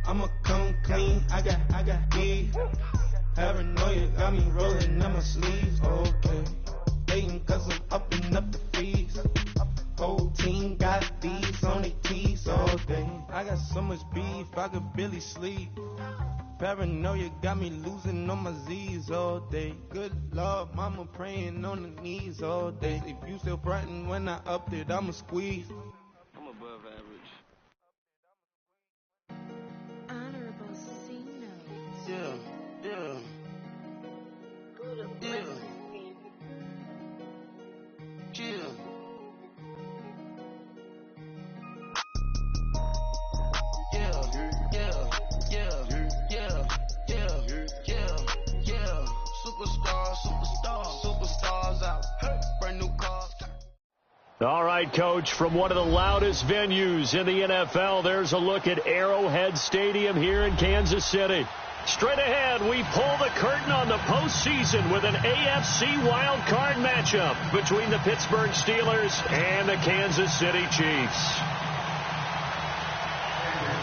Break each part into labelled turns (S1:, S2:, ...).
S1: I'ma come clean. I got E. Paranoia got me rolling in my sleeves. Okay. Dating cause I'm upping up the fees. Whole team got these on their tees all day. I got so much beef, I could barely sleep. Paranoia got me losing on my Z's all day. Good Lord, mama praying on the knees all day. If you still frontin' when I upped it, I'ma squeeze.
S2: I'm above average.
S3: Honorable C notes.
S2: Yeah. Superstars out. Brand new cars.
S4: All right, Coach, from one of the loudest venues in the NFL, there's a look at Arrowhead Stadium here in Kansas City. Straight ahead, we pull the curtain on the postseason with an AFC wildcard matchup between the Pittsburgh Steelers and the Kansas City Chiefs.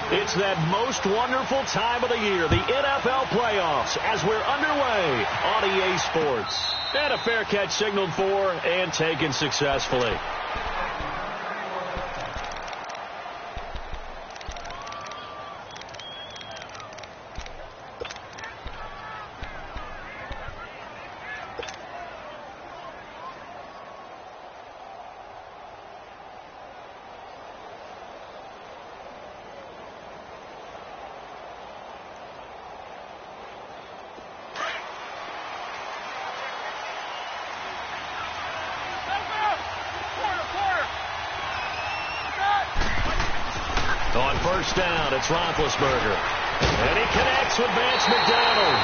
S4: It's that most wonderful time of the year, the NFL playoffs, as we're underway on EA Sports. And a fair catch signaled for and taken successfully. On first down, it's Roethlisberger. And he connects with Vance McDonald.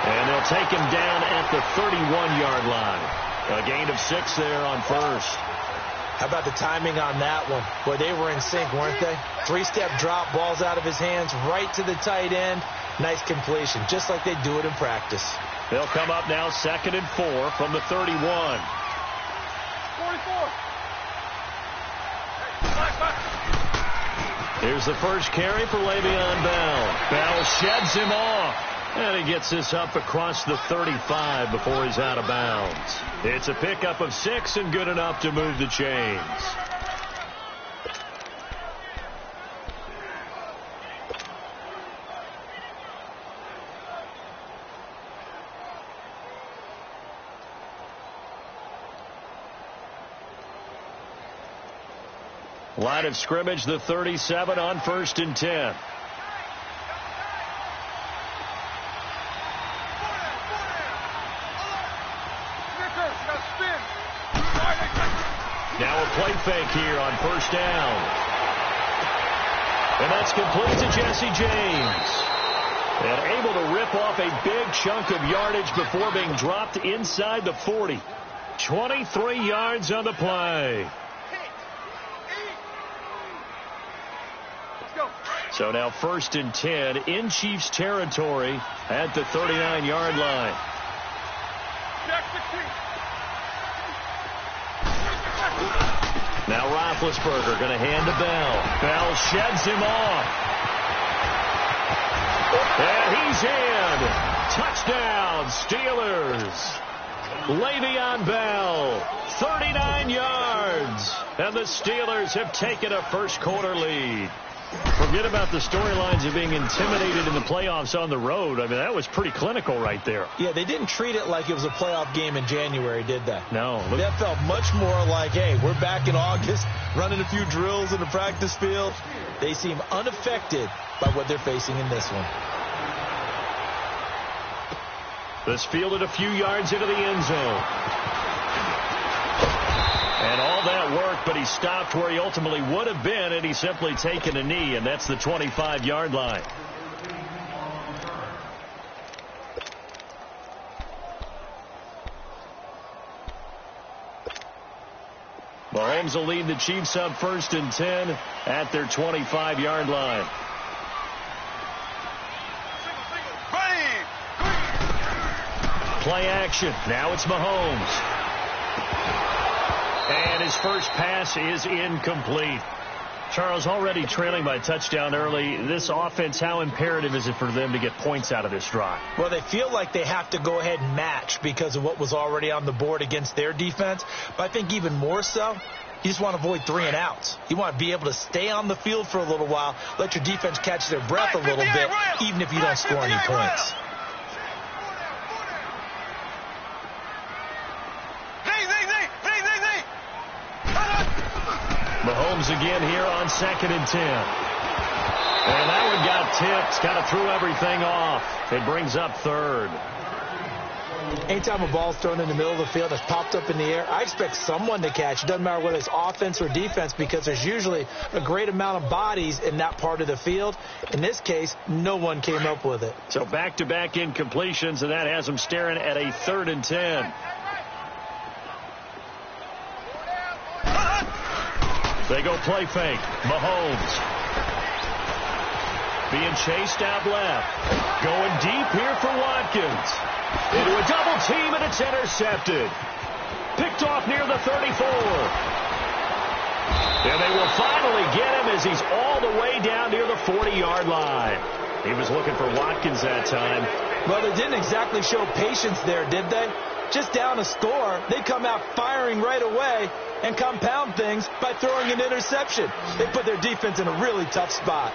S4: And they'll take him down at the 31-yard line. A gain of 6 there on first.
S5: How about the timing on that one? Boy, they were in sync, weren't they? 3-step drop, balls out of his hands, right to the tight end. Nice completion, just like they do it in practice.
S4: They'll come up now 2nd and 4 from the 31.
S2: 44.
S4: Here's the first carry for Le'Veon Bell. Bell sheds him off. And he gets this up across the 35 before he's out of bounds. It's a pickup of 6 and good enough to move the chains. Line of scrimmage, the 37 on 1st and 10. Now a play fake here on first down. And that's complete to Jesse James. And able to rip off a big chunk of yardage before being dropped inside the 40. 23 yards on the play. So now 1st and 10 in Chiefs territory at the 39-yard line. Now Roethlisberger going to hand to Bell. Bell sheds him off. And he's in. Touchdown, Steelers. Le'Veon Bell, 39 yards. And the Steelers have taken a first-quarter lead. Forget about the storylines of being intimidated in the playoffs on the road. I mean, that was pretty clinical right there.
S5: Yeah, they didn't treat it like it was a playoff game in January, did they?
S4: No.
S5: That felt much more like, hey, we're back in August, running a few drills in the practice field. They seem unaffected by what they're facing in this one.
S4: This fielded a few yards into the end zone. And all that work, but he stopped where he ultimately would have been, and he's simply taken a knee, and that's the 25-yard line. Mahomes will lead the Chiefs up 1st and 10 at their 25-yard line. Play action. Now it's Mahomes. And his first pass is incomplete. Charles, already trailing by a touchdown early. This offense, how imperative is it for them to get points out of this drive?
S5: Well, they feel like they have to go ahead and match because of what was already on the board against their defense. But I think even more so, you just want to avoid 3 and outs. You want to be able to stay on the field for a little while, let your defense catch their breath a little bit, even if you don't score any points.
S4: Mahomes again here on 2nd and 10. And that one got tipped. Kind of threw everything off. It brings up 3rd.
S5: Anytime a ball's thrown in the middle of the field that's popped up in the air, I expect someone to catch. It doesn't matter whether it's offense or defense because there's usually a great amount of bodies in that part of the field. In this case, no one came up with it.
S4: So back-to-back incompletions, and that has them staring at a 3rd and 10. They go play fake. Mahomes being chased out left. Going deep here for Watkins. Into a double team, and it's intercepted. Picked off near the 34. And they will finally get him as he's all the way down near the 40-yard line. He was looking for Watkins that time.
S5: Well, they didn't exactly show patience there, did they? Just down a score, they come out firing right away and compound things by throwing an interception. They put their defense in a really tough spot.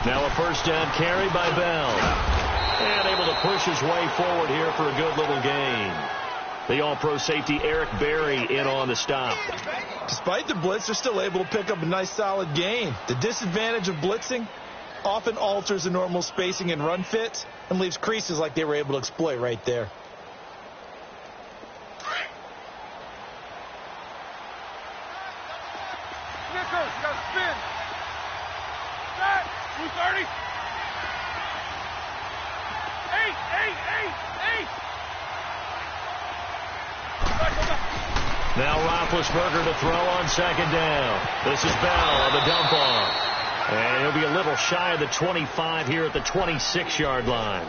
S4: Now a first down carry by Bell. And able to push his way forward here for a good little gain. The all-pro safety Eric Berry in on the stop.
S5: Despite the blitz, they're still able to pick up a nice solid gain. The disadvantage of blitzing often alters the normal spacing and run fits and leaves creases like they were able to exploit right there.
S4: Now Roethlisberger to throw on 2nd down. This is Bell on the dump off. And he'll be a little shy of the 25 here at the 26-yard line.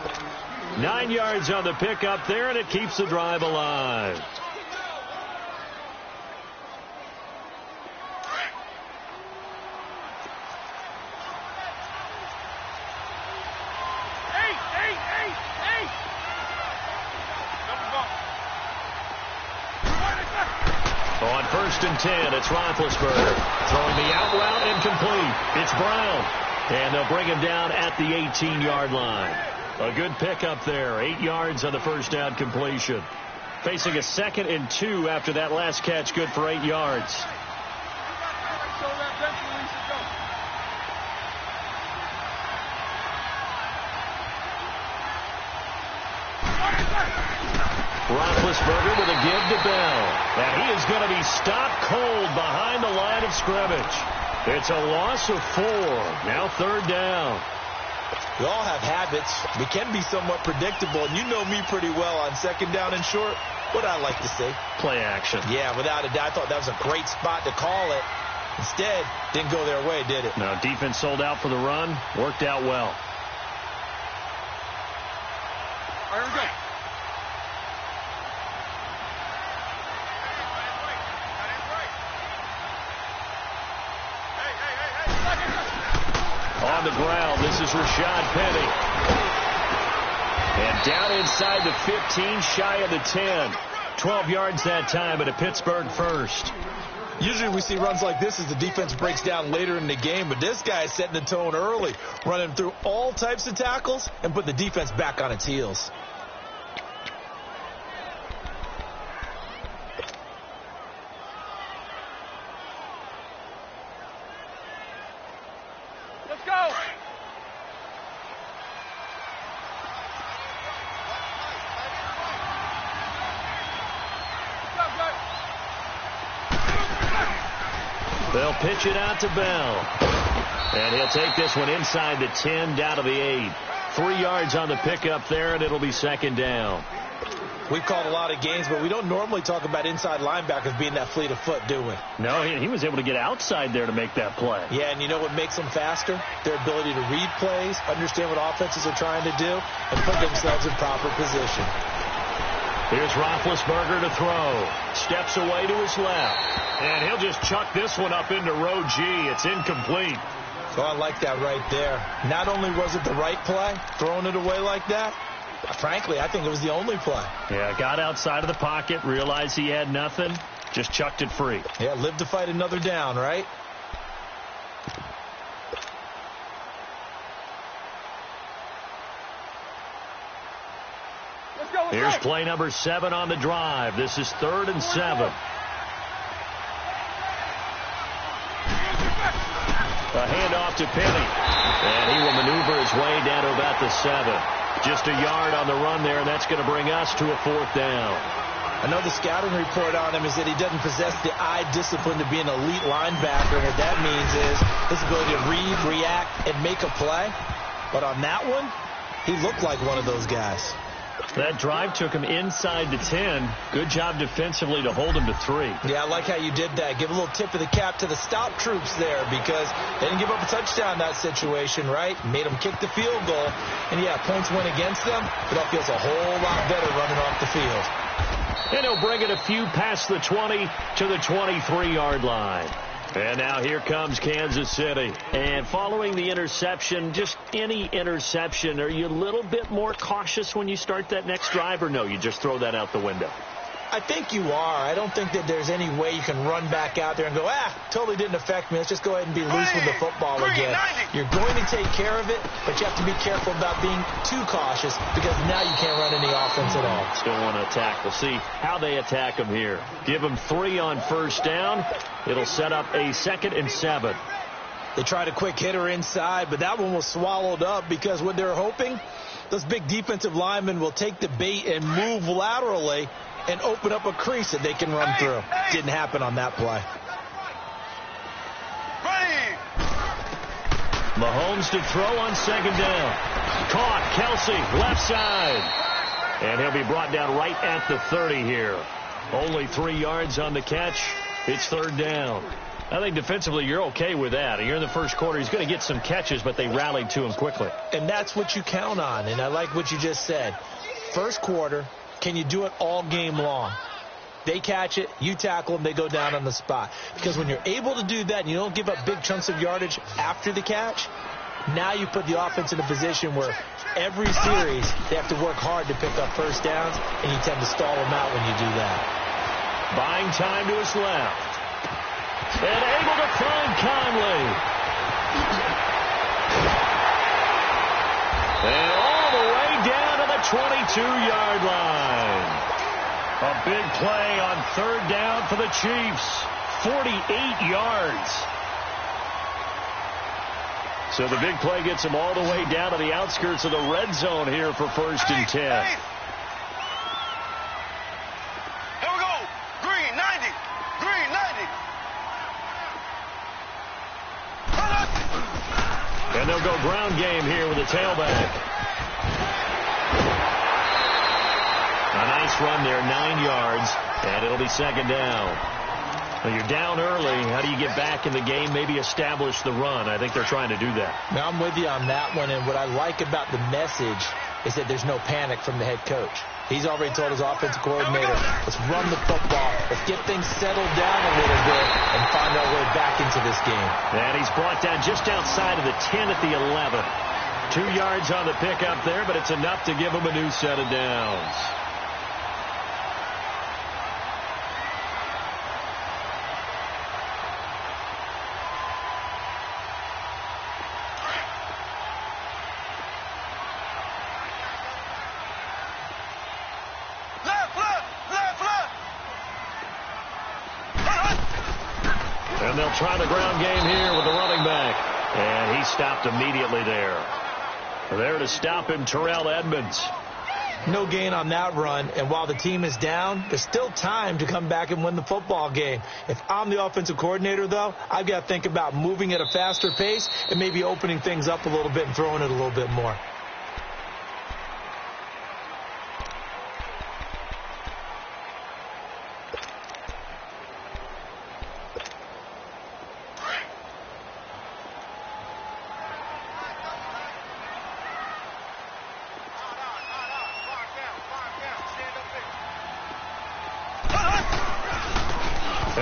S4: 9 yards on the pickup there, and it keeps the drive alive. On 1st and 10, it's Roethlisberger. Throwing the out route incomplete. It's Brown. And they'll bring him down at the 18-yard line. A good pickup there. 8 yards on the first down completion. Facing a 2nd and 2 after that last catch. Good for 8 yards. Roethlisberger with a give to Bell. And he is going to be stopped cold behind the line of scrimmage. It's a loss of 4. Now 3rd down.
S5: We all have habits. We can be somewhat predictable, and you know me pretty well on 2nd down and short. What I like to say?
S4: Play action.
S5: Yeah, without a doubt. I thought that was a great spot to call it. Instead, didn't go their way, did it?
S4: No, defense sold out for the run. Worked out well.
S2: All right, here we go.
S4: On the ground, this is Rashad Penny. And down inside the 15, shy of the 10. 12 yards that time, but a Pittsburgh first.
S5: Usually we see runs like this as the defense breaks down later in the game, but this guy is setting the tone early, running through all types of tackles and put the defense back on its heels.
S4: They'll pitch it out to Bell. And he'll take this one inside the 10, down to the 8. 3 yards on the pickup there, and it'll be 2nd down.
S5: We've called a lot of games, but we don't normally talk about inside linebackers being that fleet of foot, do we?
S4: No, he was able to get outside there to make that play.
S5: Yeah, and you know what makes them faster? Their ability to read plays, understand what offenses are trying to do, and put themselves in proper position.
S4: Here's Roethlisberger to throw. Steps away to his left. And he'll just chuck this one up into row G. It's incomplete.
S5: So I like that right there. Not only was it the right play, throwing it away like that, frankly, I think it was the only play.
S4: Yeah, got outside of the pocket, realized he had nothing, just chucked it free.
S5: Yeah, live to fight another down, right?
S4: Here's play number 7 on the drive. This is 3rd and 7. A handoff to Penny. And he will maneuver his way down to about the 7. Just a yard on the run there, and that's going to bring us to a 4th down.
S5: I know the scouting report on him is that he doesn't possess the eye discipline to be an elite linebacker. And what that means is his ability to read, react, and make a play. But on that one, he looked like one of those guys.
S4: That drive took him inside the 10. Good job defensively to hold him to 3.
S5: Yeah, I like how you did that. Give a little tip of the cap to the stop troops there because they didn't give up a touchdown in that situation, right? Made them kick the field goal. And, yeah, points went against them, but that feels a whole lot better running off the field.
S4: And he'll bring it a few past the 20 to the 23-yard line. And now here comes Kansas City. And following the interception, just any interception, are you a little bit more cautious when you start that next drive, or no, you just throw that out the window?
S5: I think you are. I don't think that there's any way you can run back out there and go, totally didn't affect me. Let's just go ahead and be loose with the football again. You're going to take care of it, but you have to be careful about being too cautious because now you can't run any offense at all.
S4: Still want to attack. We'll see how they attack him here. Give him 3 on first down. It'll set up a 2nd and 7.
S5: They tried a quick hitter inside, but that one was swallowed up because what they're hoping, those big defensive linemen will take the bait and move laterally and open up a crease that they can run through. Didn't happen on that play.
S4: Mahomes to throw on 2nd down. Caught. Kelsey, left side. And he'll be brought down right at the 30 here. Only 3 yards on the catch. It's 3rd down. I think defensively you're okay with that. You're in the first quarter. He's going to get some catches, but they rallied to him quickly.
S5: And that's what you count on. And I like what you just said. First quarter, can you do it all game long? They catch it, you tackle them, they go down on the spot. Because when you're able to do that and you don't give up big chunks of yardage after the catch, now you put the offense in a position where every series they have to work hard to pick up first downs, and you tend to stall them out when you do that.
S4: Buying time to his left. And able to find Conley. And all the way down to the 22-yard line. A big play on 3rd down for the Chiefs. 48 yards. So the big play gets them all the way down to the outskirts of the red zone here for 1st and 10.
S2: Here we go. Green 90. Green 90.
S4: And they'll go ground game here with the tailback. A nice run there, 9 yards, and it'll be 2nd down. Well, you're down early. How do you get back in the game, maybe establish the run? I think they're trying to do that.
S5: Now, I'm with you on that one, and what I like about the message is that there's no panic from the head coach. He's already told his offensive coordinator, let's run the football, let's get things settled down a little bit and find our way back into this game.
S4: And he's brought down just outside of the 10 at the 11. 2 yards on the pickup there, but it's enough to give him a new set of downs. And they'll try the ground game here with the running back. And he stopped immediately there. There to stop him, Terrell Edmonds.
S5: No gain on that run, and while the team is down, there's still time to come back and win the football game. If I'm the offensive coordinator, though, I've got to think about moving at a faster pace and maybe opening things up a little bit and throwing it a little bit more.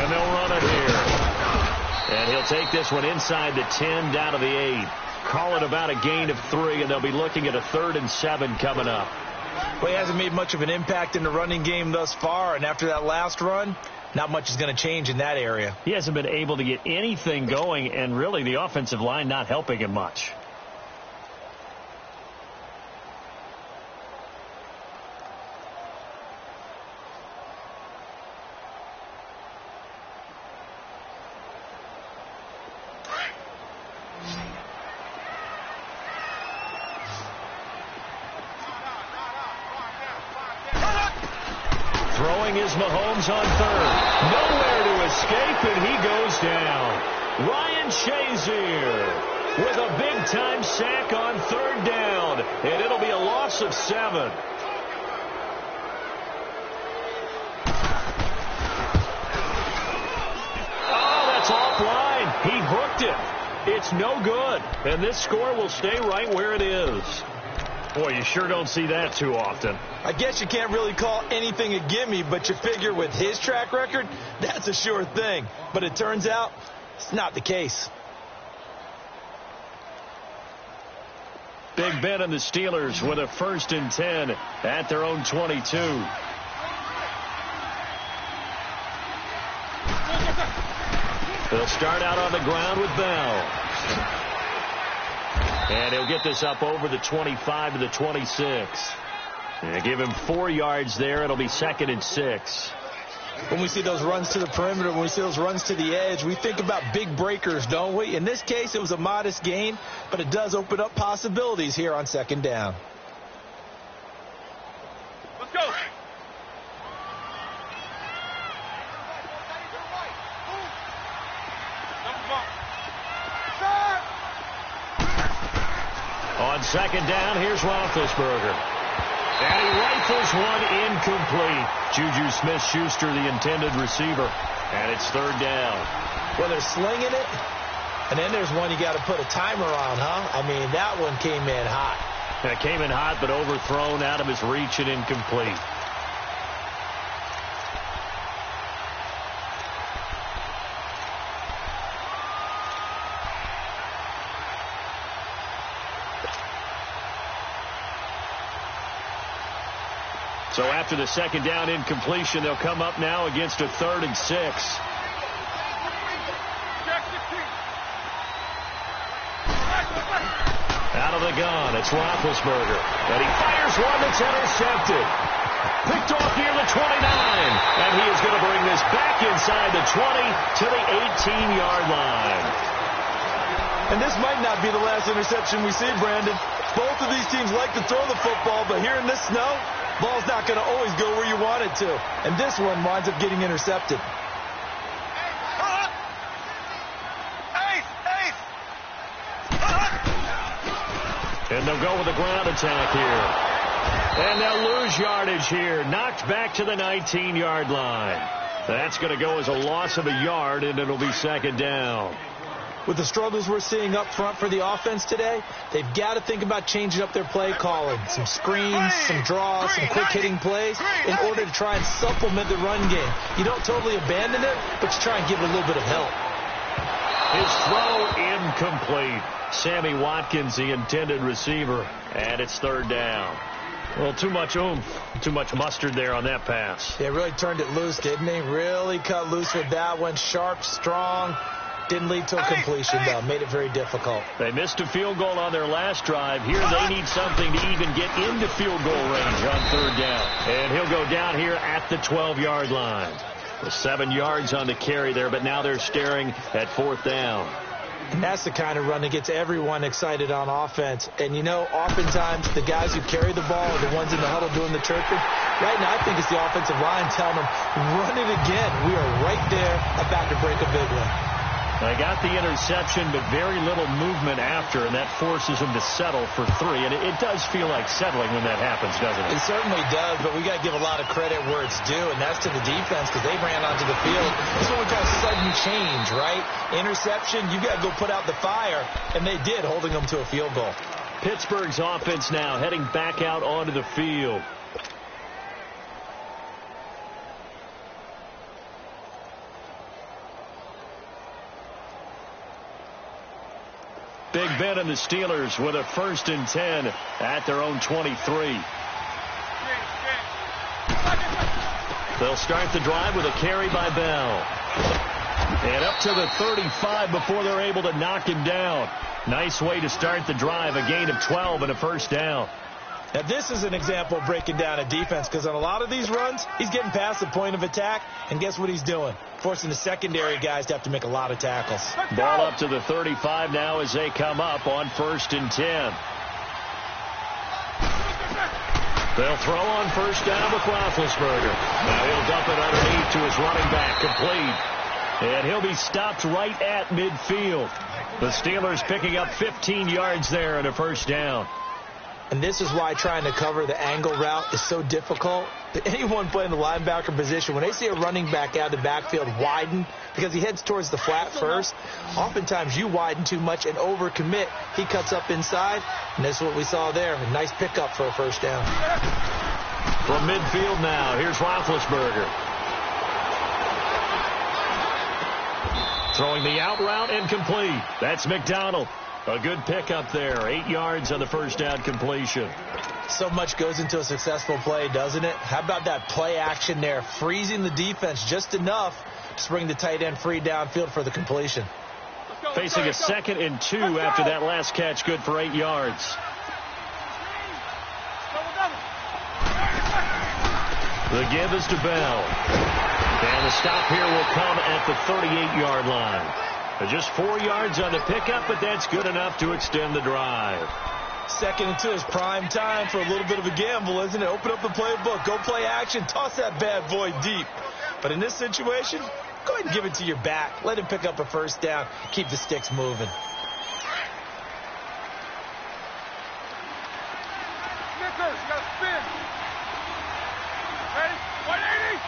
S4: And they'll run it here. And he'll take this one inside the 10, down to the 8. Call it about a gain of 3, and they'll be looking at a 3rd and 7 coming up.
S5: Well, he hasn't made much of an impact in the running game thus far, and after that last run, not much is going to change in that area.
S4: He hasn't been able to get anything going, and really the offensive line not helping him much. Throwing is Mahomes on 3rd. Nowhere to escape, and he goes down. Ryan Shazier with a big-time sack on 3rd down, and it'll be a loss of 7. Oh, that's offline. He hooked it. It's no good, and this score will stay right where it is. Boy, you sure don't see that too often.
S5: I guess you can't really call anything a gimme, but you figure with his track record, that's a sure thing. But it turns out it's not the case.
S4: Big Ben and the Steelers with a 1st and 10 at their own 22. They'll start out on the ground with Bell. And he'll get this up over the 25 to the 26. And give him 4 yards there. It'll be 2nd and 6.
S5: When we see those runs to the perimeter, when we see those runs to the edge, we think about big breakers, don't we? In this case, it was a modest gain, but it does open up possibilities here on 2nd down.
S2: Let's go.
S4: On 2nd down, here's Roethlisberger. And he rifles one incomplete. Juju Smith-Schuster, the intended receiver. And it's 3rd down.
S5: Well, they're slinging it, and then there's one you got to put a timer on, huh? I mean, that one came in hot.
S4: It came in hot, but overthrown, out of his reach and incomplete. So after the 2nd down incompletion, they'll come up now against a 3rd and 6. Out of the gun, it's Roethlisberger. And he fires one that's intercepted. Picked off near the 29. And he is going to bring this back inside the 20 to the 18-yard line.
S5: And this might not be the last interception we see, Brandon. Both of these teams like to throw the football, but here in this snow, ball's not going to always go where you want it to. And this one winds up getting intercepted.
S4: And they'll go with a ground attack here. And they'll lose yardage here. Knocked back to the 19-yard line. That's going to go as a loss of a yard, and it'll be 2nd down.
S5: With the struggles we're seeing up front for the offense today, they've got to think about changing up their play calling. Some screens, some draws, some quick-hitting plays in order to try and supplement the run game. You don't totally abandon it, but you try and give it a little bit of help.
S4: His throw incomplete. Sammy Watkins, the intended receiver, and it's 3rd down. Well, too much oomph, too much mustard there on that pass.
S5: Yeah, really turned it loose, didn't he? Really cut loose with that one. Sharp, strong. Didn't lead to a completion, though. Made it very difficult.
S4: They missed a field goal on their last drive. Here they need something to even get into field goal range on 3rd down. And he'll go down here at the 12-yard line. With 7 yards on the carry there, but now they're staring at 4th down.
S5: And that's the kind of run that gets everyone excited on offense. And, you know, oftentimes the guys who carry the ball are the ones in the huddle doing the chirping. Right now, I think it's the offensive line telling them, run it again. We are right there about to break a big one.
S4: They got the interception, but very little movement after, and that forces them to settle for 3. And it does feel like settling when that happens, doesn't it?
S5: It certainly does, but we got to give a lot of credit where it's due, and that's to the defense because they ran onto the field. This is what we call sudden change, right? Interception, you got to go put out the fire, and they did, holding them to a field goal.
S4: Pittsburgh's offense now heading back out onto the field. Big Ben and the Steelers with a 1st and 10 at their own 23. They'll start the drive with a carry by Bell. And up to the 35 before they're able to knock him down. Nice way to start the drive, a gain of 12 and a 1st down.
S5: Now, this is an example of breaking down a defense, because on a lot of these runs, he's getting past the point of attack, and guess what he's doing? Forcing the secondary guys to have to make a lot of tackles.
S4: Ball up to the 35 now as they come up on 1st and 10. They'll throw on 1st down with Roethlisberger. Now he'll dump it underneath to his running back, complete. And he'll be stopped right at midfield. The Steelers picking up 15 yards there and a 1st down.
S5: And this is why trying to cover the angle route is so difficult. Anyone playing the linebacker position, when they see a running back out of the backfield widen, because he heads towards the flat first, oftentimes you widen too much and overcommit. He cuts up inside, and that's what we saw there. A nice pickup for a 1st down.
S4: From midfield now, here's Roethlisberger. Throwing the out route incomplete. That's McDonald. A good pickup there. 8 yards on the 1st down completion.
S5: So much goes into a successful play, doesn't it? How about that play action there? Freezing the defense just enough to bring the tight end free downfield for the completion.
S4: Facing a 2nd and 2 after that last catch, good for 8 yards. The give is to Bell. And the stop here will come at the 38-yard line. Just 4 yards on the pickup, but that's good enough to extend the drive.
S5: 2nd and 2 is prime time for a little bit of a gamble, isn't it? Open up the playbook, go play action, toss that bad boy deep. But in this situation, go ahead and give it to your back. Let him pick up a 1st down, keep the sticks moving.
S2: Snickers, you gotta spin. Ready? 180.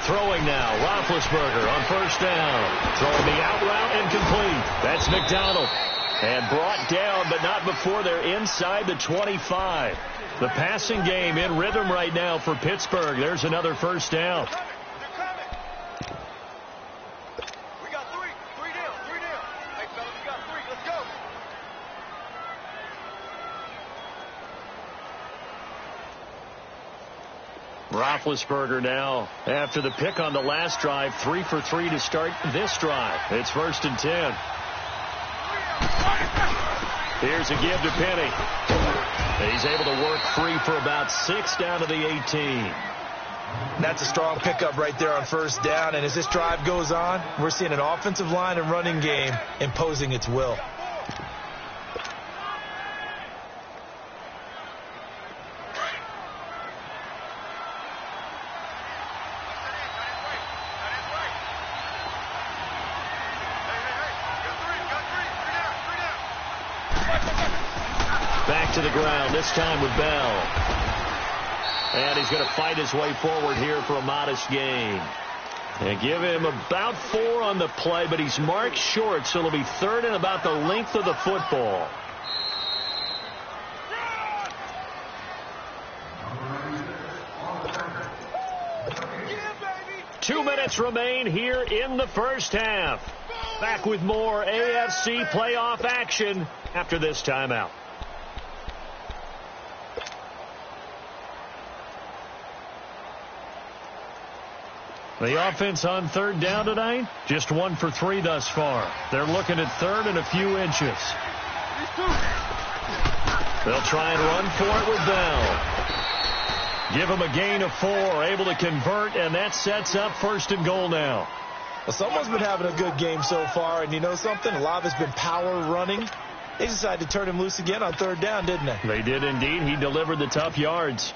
S4: Throwing now, Roethlisberger on 1st down. Throwing the out route incomplete. That's McDonald. And brought down, but not before they're inside the 25. The passing game in rhythm right now for Pittsburgh. There's another 1st down.
S2: We got 3. 3 down. 3 down. Hey, fellas, we got 3. Let's go.
S4: Roethlisberger now, after the pick on the last drive, 3 for 3 to start this drive. It's 1st and 10. Here's a give to Penny. He's able to work free for about 6 down to the 18.
S5: That's a strong pickup right there on 1st down, and as this drive goes on, we're seeing an offensive line and running game imposing its will.
S4: Back to the ground, this time with Bell. And he's going to fight his way forward here for a modest gain. And give him about 4 on the play, but he's marked short, so it'll be 3rd and about the length of the football.
S2: Yeah, baby.
S4: 2 minutes remain here in the 1st half. Back with more AFC playoff action after this timeout. The offense on 3rd down tonight, just 1 for 3 thus far. They're looking at 3rd and a few inches. They'll try and run for it with Bell. Give him a gain of 4, able to convert, and that sets up 1st and goal now.
S5: Well, someone's been having a good game so far, and you know something? A lot of it's been power running. They decided to turn him loose again on 3rd down, didn't they?
S4: They did indeed. He delivered the tough yards.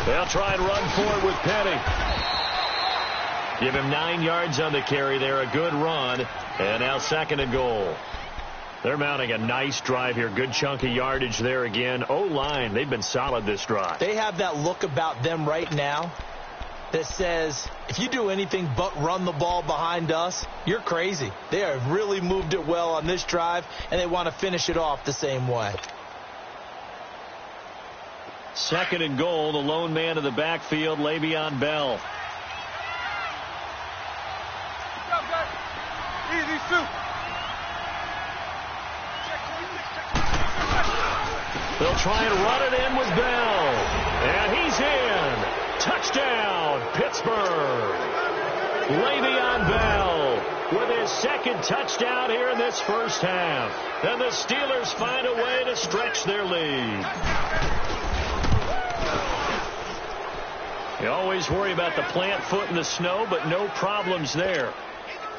S4: They'll try and run for it with Penny. Give him 9 yards on the carry there. A good run. And now 2nd and goal. They're mounting a nice drive here. Good chunk of yardage there again. O-line, they've been solid this drive.
S5: They have that look about them right now that says, if you do anything but run the ball behind us, you're crazy. They have really moved it well on this drive, and they want to finish it off the same way.
S4: 2nd and goal, the lone man in the backfield, Le'Veon Bell.
S2: Easy, shoot.
S4: They'll try and run it in with Bell. And he's in. Touchdown, Pittsburgh. Le'Veon Bell with his 2nd touchdown here in this first half. And the Steelers find a way to stretch their lead. You always worry about the plant foot in the snow, but no problems there.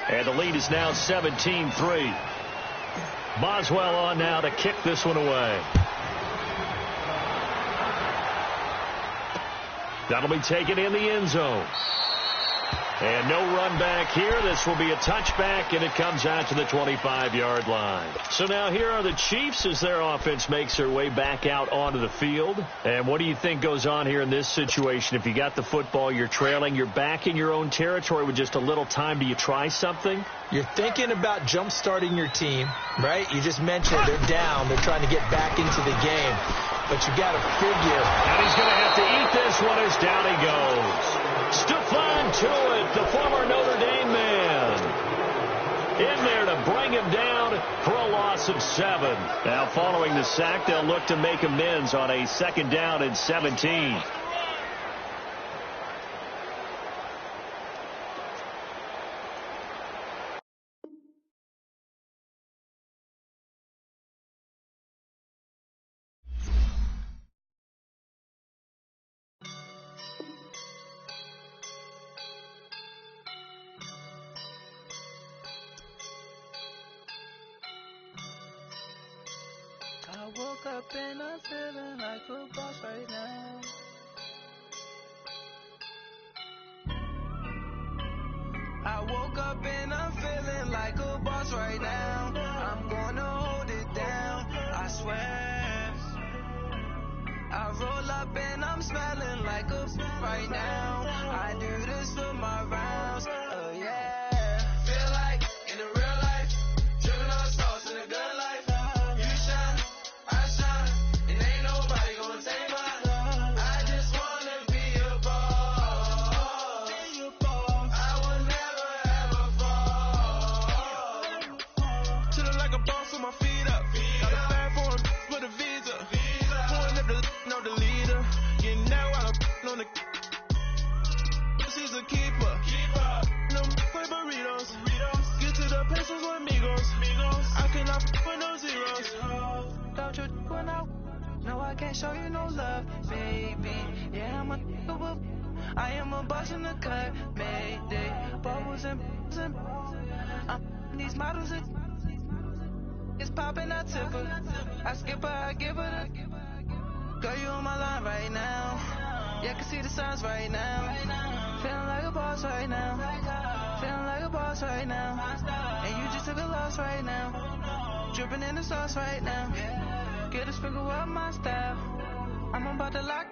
S4: And the lead is now 17-3. Boswell on now to kick this one away. That'll be taken in the end zone. And no run back here. This will be a touchback, and it comes out to the 25-yard line. So now here are the Chiefs as their offense makes their way back out onto the field. And what do you think goes on here in this situation? If you got the football, you're trailing, you're back in your own territory with just a little time. Do you try something?
S5: You're thinking about jump-starting your team, right? You just mentioned they're down. They're trying to get back into the game. But you got to figure.
S4: And he's going to have to eat this one as down he goes. Stephon Tuitt, the former Notre Dame man, in there to bring him down for a loss of 7. Now following the sack, they'll look to make amends on a 2nd down and 17.
S6: I woke up and I'm feeling like a boss right now. I woke up and I'm feeling like a boss right now. I'm gonna hold it down, I swear. I roll up and I'm smelling like a right now. I do this for my rounds, oh yeah. Feel like in the real life, dripping on sauce in a good life. You shine, I shine, and ain't nobody gonna take mine. I just wanna be a boss. I will never ever fall. Chillin' like a boss with my feet up. Got a bag for him with a visa. Pulling up the leader. Getting that while I'm on the. She's a keeper. No play burritos. Get to the pesos with amigos. I cannot with no zeros. Don't you when I. No, I can't show you no love, baby. Yeah, I am a boss in the cut, mayday. Bubbles and these models are. It's popping, I tip her. I skip her, I give her the. Girl, you on my line right now. Yeah, I can see the signs right now. Feeling like a boss right now. Feeling like a boss right now. And you just took a loss right now. Dripping in the sauce right now. Get a sprinkle up my style. I'm about to lock.